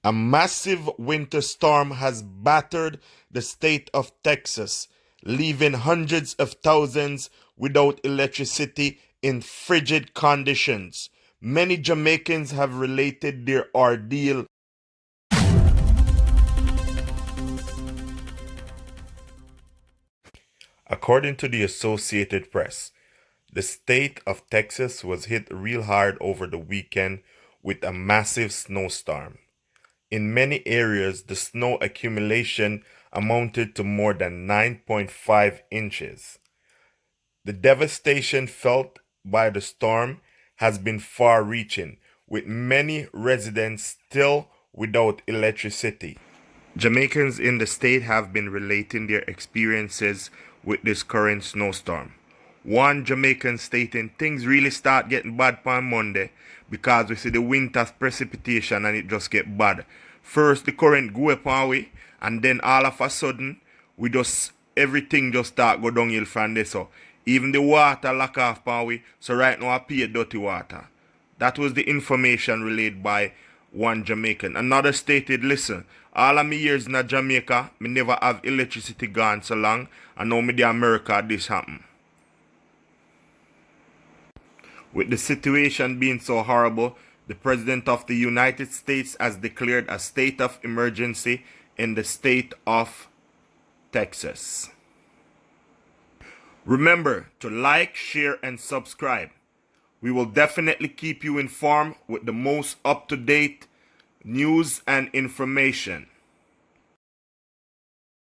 A massive winter storm has battered the state of Texas, leaving hundreds of thousands without electricity in frigid conditions. Many Jamaicans have related their ordeal. According to the Associated Press, the state of Texas was hit real hard over the weekend with a massive snowstorm. In many areas, the snow accumulation amounted to more than 9.5 inches. The devastation felt by the storm has been far reaching, with many residents still without electricity. Jamaicans in the state have been relating their experiences with this current snowstorm. One Jamaican stating things really start getting bad on Monday because we see the winter's precipitation and it just get bad. First the current go upon we and then all of a sudden we just everything just start go downhill from there. So even the water lock off upon we, so right now I pay dirty water. That was the information relayed by one Jamaican. Another stated, listen, all of my years in Jamaica, me never have electricity gone so long, and now me the America this happen. With the situation being so horrible, the President of the United States has declared a state of emergency in the state of Texas. Remember to like, share, and subscribe. We will definitely keep you informed with the most up-to-date news and information.